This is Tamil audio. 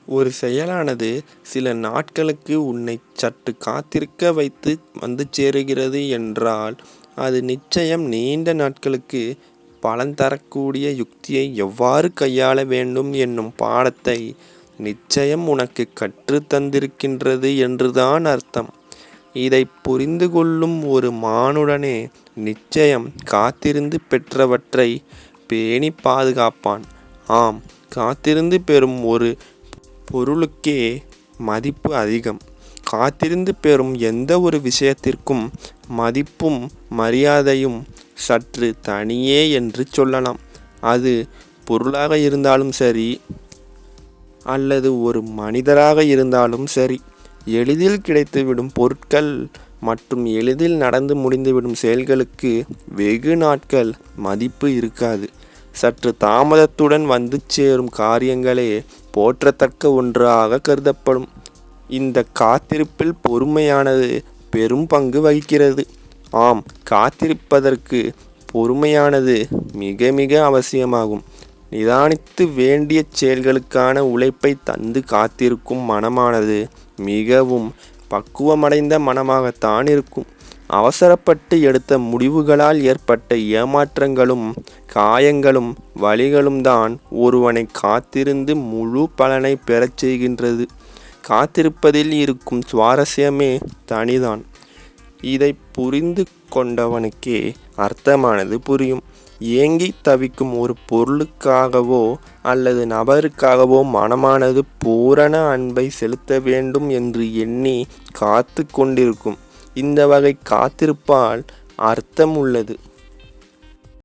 ஒரு செயலானது சில நாட்களுக்கு உன்னை சற்று காத்திருக்க வைத்து வந்து சேருகிறது என்றால், அது நிச்சயம் நீண்ட நாட்களுக்கு பலன் தரக்கூடிய யுக்தியை எவ்வாறு கையாள வேண்டும் என்னும் பாடத்தை நிச்சயம் உனக்கு கற்றுத் தந்திருக்கின்றது என்றுதான் அர்த்தம். இதை புரிந்து கொள்ளும் ஒரு மானுடனே நிச்சயம் காத்திருந்து பெற்றவற்றை பேணி பாதுகாப்பான். ஆம், காத்திருந்து பெறும் ஒரு பொருளுக்கே மதிப்பு அதிகம். காத்திருந்து பெறும் எந்த ஒரு விஷயத்திற்கும் மதிப்பும் மரியாதையும் சற்று தனியே என்று சொல்லலாம். அது பொருளாக இருந்தாலும் சரி, அல்லது ஒரு மனிதராக இருந்தாலும் சரி. எளிதில் கிடைத்துவிடும் பொருட்கள் மற்றும் எளிதில் நடந்து முடிந்துவிடும் செயல்களுக்கு வெகு நாட்கள் மதிப்பு இருக்காது. சற்று தாமதத்துடன் வந்து சேரும் காரியங்களே போற்றத்தக்க ஒன்றாக கருதப்படும். இந்த காத்திருப்பில் பொறுமையானது பெரும் பங்கு வகிக்கிறது. ஆம், காத்திருப்பதற்கு பொறுமையானது மிக மிக அவசியமாகும். நிதானித்து வேண்டிய செயல்களுக்கான உழைப்பை தந்து காத்திருக்கும் மனமானது மிகவும் பக்குவமடைந்த மனமாகத்தான் இருக்கும். அவசரப்பட்டு எடுத்த முடிவுகளால் ஏற்பட்ட ஏமாற்றங்களும் காயங்களும் வலிகளும் தான் ஒருவனை காத்திருந்து முழு பலனை பெறச் செய்கின்றது. காத்திருப்பதில் இருக்கும் சுவாரஸ்யமே தனிதான். இதை புரிந்து கொண்டவனுக்கே அர்த்தமானது புரியும். ஏங்கி தவிக்கும் ஒரு பொருளுக்காகவோ அல்லது நபருக்காகவோ மனமானது பூரண அன்பை செலுத்த வேண்டும் என்று எண்ணி காத்து கொண்டிருக்கும். இந்த வகை காத்திருப்பால் அர்த்தம் உள்ளது.